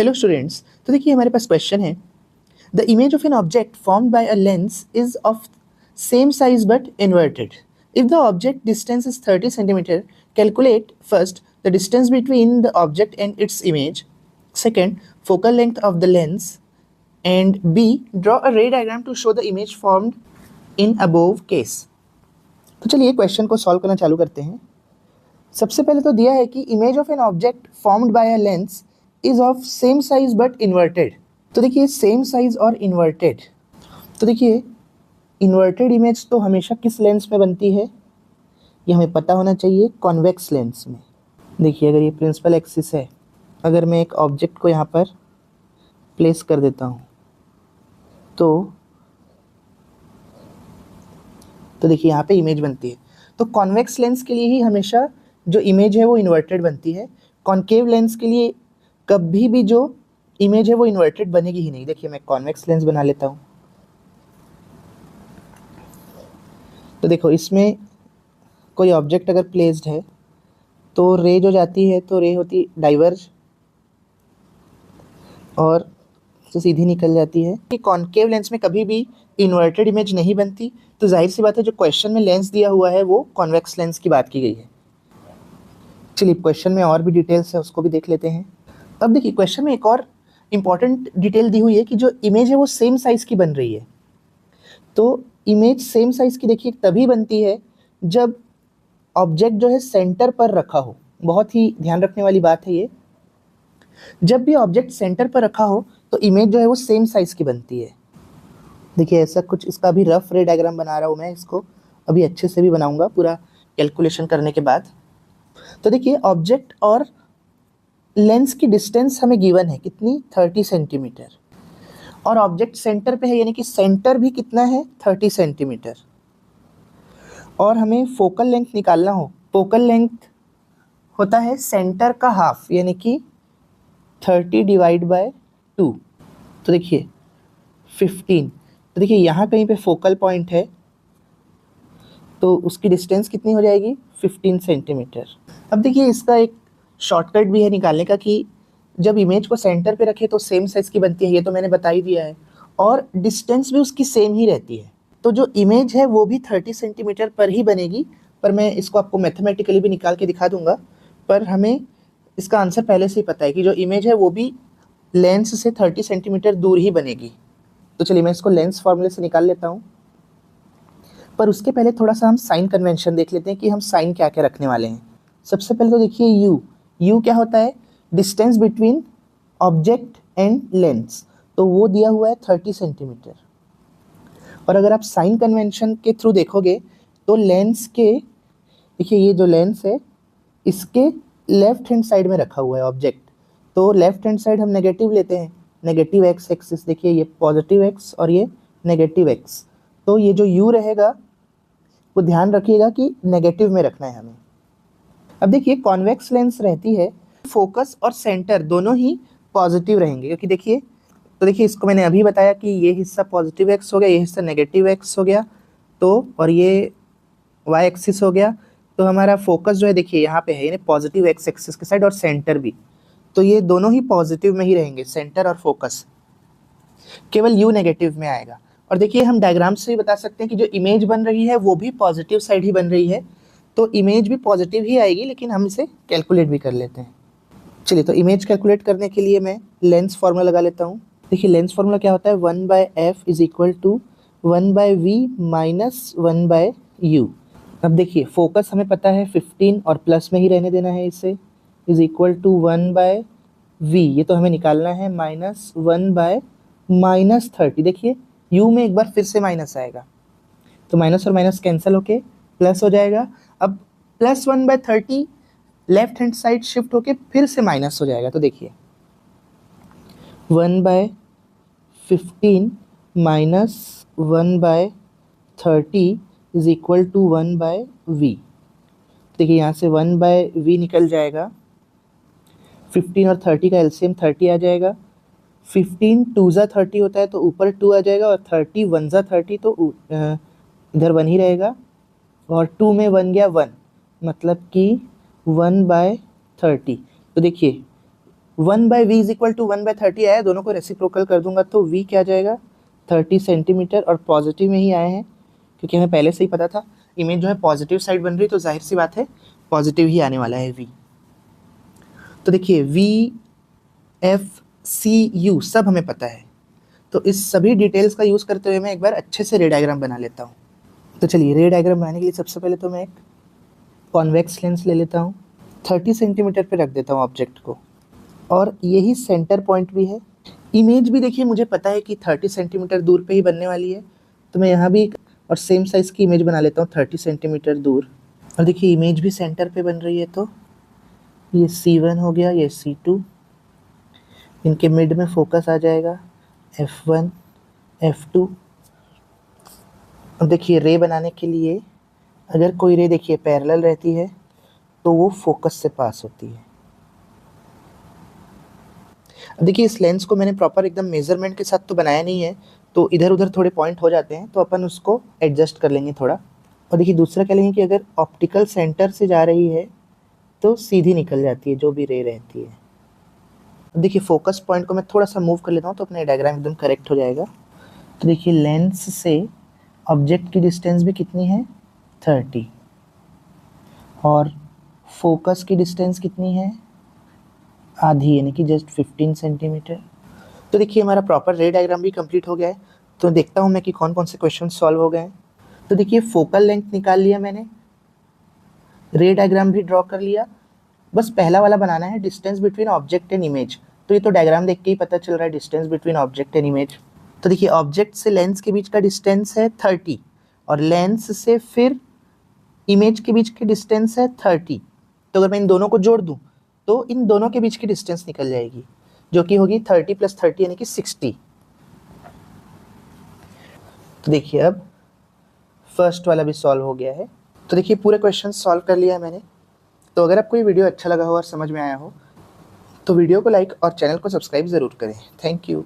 Hello students, तो देखिए हमारे पास क्वेश्चन है। The image of an object formed by a lens is of same size but inverted. If the object distance is 30 centimeter, calculate first the distance between the object and its image, second focal length of the lens, and b draw a ray diagram to show the image formed in above case. तो चलिए question को solve करना चालू करते हैं। सबसे पहले तो दिया है कि image of an object formed by a lens is of same size but inverted. तो देखिए सेम साइज और इन्वर्टेड, तो देखिए इन्वर्टेड इमेज तो हमेशा किस लेंस में बनती है, ये हमें पता होना चाहिए, कॉन्वेक्स लेंस में। देखिए अगर ये प्रिंसिपल एक्सिस है, अगर मैं एक ऑब्जेक्ट को यहाँ पर प्लेस कर देता हूँ तो देखिए यहाँ पे इमेज बनती है। तो कॉन्वेक्स लेंस के लिए ही हमेशा जो इमेज है वो इन्वर्टेड बनती है। कॉन्केव लेंस के लिए कभी भी जो इमेज है वो इन्वर्टेड बनेगी ही नहीं। देखिए मैं कॉन्वेक्स लेंस बना लेता हूँ, तो देखो इसमें कोई ऑब्जेक्ट अगर प्लेस्ड है तो रे जो जाती है तो रे होती डाइवर्ज और तो सीधी निकल जाती है। कि कॉन्केव लेंस में कभी भी इन्वर्टेड इमेज नहीं बनती। तो जाहिर सी बात है जो क्वेश्चन में लेंस दिया हुआ है वो कॉन्वेक्स लेंस की बात की गई है। चलिए क्वेश्चन में और भी डिटेल्स है उसको भी देख लेते हैं। अब देखिए क्वेश्चन में एक और इम्पॉर्टेंट डिटेल दी हुई है कि जो इमेज है वो सेम साइज़ की बन रही है। तो इमेज सेम साइज़ की देखिए तभी बनती है जब ऑब्जेक्ट जो है सेंटर पर रखा हो। बहुत ही ध्यान रखने वाली बात है ये, जब भी ऑब्जेक्ट सेंटर पर रखा हो तो इमेज जो है वो सेम साइज़ की बनती है। देखिए ऐसा कुछ इसका भी रफ रे डायग्राम बना रहा हूँ मैं, इसको अभी अच्छे से भी बनाऊंगा पूरा कैलकुलेशन करने के बाद। तो देखिए ऑब्जेक्ट और लेंस की डिस्टेंस हमें गिवन है कितनी, 30 सेंटीमीटर, और ऑब्जेक्ट सेंटर पे है यानी कि सेंटर भी कितना है, 30 सेंटीमीटर। और हमें फोकल लेंथ निकालना हो, फोकल लेंथ होता है सेंटर का हाफ यानी कि 30 डिवाइड बाय 2, तो देखिए 15। तो देखिए यहाँ कहीं पे फोकल पॉइंट है तो उसकी डिस्टेंस कितनी हो जाएगी, 15 सेंटीमीटर। अब देखिए इसका एक शॉर्टकट भी है निकालने का कि जब इमेज को सेंटर पे रखे तो सेम साइज़ की बनती है, ये तो मैंने बता ही दिया है, और डिस्टेंस भी उसकी सेम ही रहती है। तो जो इमेज है वो भी 30 सेंटीमीटर पर ही बनेगी, पर मैं इसको आपको मैथमेटिकली भी निकाल के दिखा दूंगा। पर हमें इसका आंसर पहले से ही पता है कि जो इमेज है वो भी लेंस से 30 सेंटीमीटर दूर ही बनेगी। तो चलिए मैं इसको लेंस फॉर्मूले से निकाल लेता हूँ, पर उसके पहले थोड़ा सा हम साइन कन्वेंशन देख लेते हैं कि हम साइन क्या क्या रखने वाले हैं। सबसे पहले तो देखिए यू क्या होता है, distance between object and lens, तो वो दिया हुआ है 30 सेंटीमीटर। और अगर आप साइन कन्वेंशन के थ्रू देखोगे तो लेंस के, देखिए ये जो लेंस है इसके लेफ्ट हैंड साइड में रखा हुआ है ऑब्जेक्ट, तो लेफ्ट हैंड साइड हम नेगेटिव लेते हैं, नेगेटिव एक्स एक्सिस, देखिए ये पॉजिटिव एक्स और ये नेगेटिव एक्स। तो ये जो यू रहेगा वो ध्यान रखिएगा कि नेगेटिव में रखना है हमें। अब देखिए कॉन्वेक्स लेंस रहती है, फोकस और सेंटर दोनों ही पॉजिटिव रहेंगे, क्योंकि देखिए, तो देखिए इसको मैंने अभी बताया कि ये हिस्सा पॉजिटिव एक्स हो गया, ये हिस्सा नेगेटिव एक्स हो गया, तो और ये वाई एक्सिस हो गया। तो हमारा फोकस जो है देखिए यहाँ पे है यानी पॉजिटिव एक्स एक्सिस के साइड, और सेंटर भी, तो ये दोनों ही पॉजिटिव में ही रहेंगे, सेंटर और फोकस। केवल यू नेगेटिव में आएगा। और देखिए हम डायग्राम से भी बता सकते हैं कि जो इमेज बन रही है वो भी पॉजिटिव साइड ही बन रही है, तो इमेज भी पॉजिटिव ही आएगी, लेकिन हम इसे कैलकुलेट भी कर लेते हैं। चलिए तो इमेज कैलकुलेट करने के लिए मैं लेंस फार्मूला लगा लेता हूँ। देखिए लेंस फार्मूला क्या होता है, 1/f is equal to 1/v minus 1/u। अब देखिए फोकस हमें पता है 15 और प्लस में ही रहने देना है इसे, इज इक्वल टू 1/v, ये तो हमें निकालना है, माइनस 1/-30। देखिए u में एक बार फिर से माइनस आएगा तो माइनस और माइनस कैंसिल होके प्लस हो जाएगा। अब plus 1/30 left hand side shift होके फिर से माइनस हो जाएगा, तो देखिए 1/15 minus 1/30 is equal to 1/v। देखिए यहाँ से 1/v निकल जाएगा, 15 और 30 का एलसीएम 30 आ जाएगा, 15 2 ज़ा 30 होता है तो ऊपर 2 आ जाएगा, और 30 1 ज़ा 30 तो इधर 1 ही रहेगा, और 2 में 1 गया 1, मतलब कि 1/30। तो देखिए 1/v इज इक्वल टू 1/30 आया, दोनों को रेसिप्रोकल कर दूंगा तो v क्या आ जाएगा 30 सेंटीमीटर, और पॉजिटिव में ही आए हैं क्योंकि हमें पहले से ही पता था इमेज जो है पॉजिटिव साइड बन रही, तो जाहिर सी बात है पॉजिटिव ही आने वाला है v। तो देखिए v f c u सब हमें पता है, तो इस सभी डिटेल्स का यूज़ करते हुए मैं एक बार अच्छे से रे डायग्राम बना लेता हूँ। तो चलिए रे डायग्राम बनाने के लिए सबसे पहले तो मैं एक कॉन्वेक्स लेंस ले लेता हूँ, 30 सेंटीमीटर पे रख देता हूँ ऑब्जेक्ट को, और यही सेंटर पॉइंट भी है। इमेज भी देखिए मुझे पता है कि 30 सेंटीमीटर दूर पे ही बनने वाली है, तो मैं यहाँ भी और सेम साइज़ की इमेज बना लेता हूँ 30 सेंटीमीटर दूर। और देखिए इमेज भी सेंटर पे बन रही है, तो ये C1 हो गया, ये C2, इनके मिड में फोकस आ जाएगा F1 F2। अब देखिए रे बनाने के लिए अगर कोई रे देखिए पैरेलल रहती है तो वो फोकस से पास होती है। अब देखिए इस लेंस को मैंने प्रॉपर एकदम मेजरमेंट के साथ तो बनाया नहीं है, तो इधर उधर थोड़े पॉइंट हो जाते हैं, तो अपन उसको एडजस्ट कर लेंगे थोड़ा। और देखिए दूसरा क्या लेंगे कि अगर ऑप्टिकल सेंटर से जा रही है तो सीधी निकल जाती है जो भी रे रहती है। अब देखिए फोकस पॉइंट को मैं थोड़ा सा मूव कर लेता हूँ तो अपना डायग्राम एकदम करेक्ट हो जाएगा। तो देखिए लेंस से ऑब्जेक्ट की डिस्टेंस भी कितनी है 30, और फोकस की डिस्टेंस कितनी है आधी, यानी कि जस्ट 15 सेंटीमीटर। तो देखिए हमारा प्रॉपर रे डायग्राम भी कंप्लीट हो गया है। तो देखता हूँ मैं कि कौन कौन से क्वेश्चन सॉल्व हो गए हैं। तो देखिए फोकल लेंथ निकाल लिया मैंने, रे डायग्राम भी ड्रॉ कर लिया, बस पहला वाला बनाना है distance between object and image. तो ये तो डायग्राम देख के ही पता चल रहा है distance between object and image. तो देखिए ऑब्जेक्ट से लेंस के बीच का डिस्टेंस है 30, और लेंस से फिर इमेज के बीच की डिस्टेंस है 30। तो अगर मैं इन दोनों को जोड़ दूं तो इन दोनों के बीच की डिस्टेंस निकल जाएगी, जो कि होगी 30 + 30 यानी कि 60। तो देखिए अब फर्स्ट वाला भी सॉल्व हो गया है। तो देखिए पूरे क्वेश्चन सॉल्व कर लिया है मैंने। तो अगर आपको ये वीडियो अच्छा लगा हो और समझ में आया हो तो वीडियो को लाइक और चैनल को सब्सक्राइब ज़रूर करें। Thank you.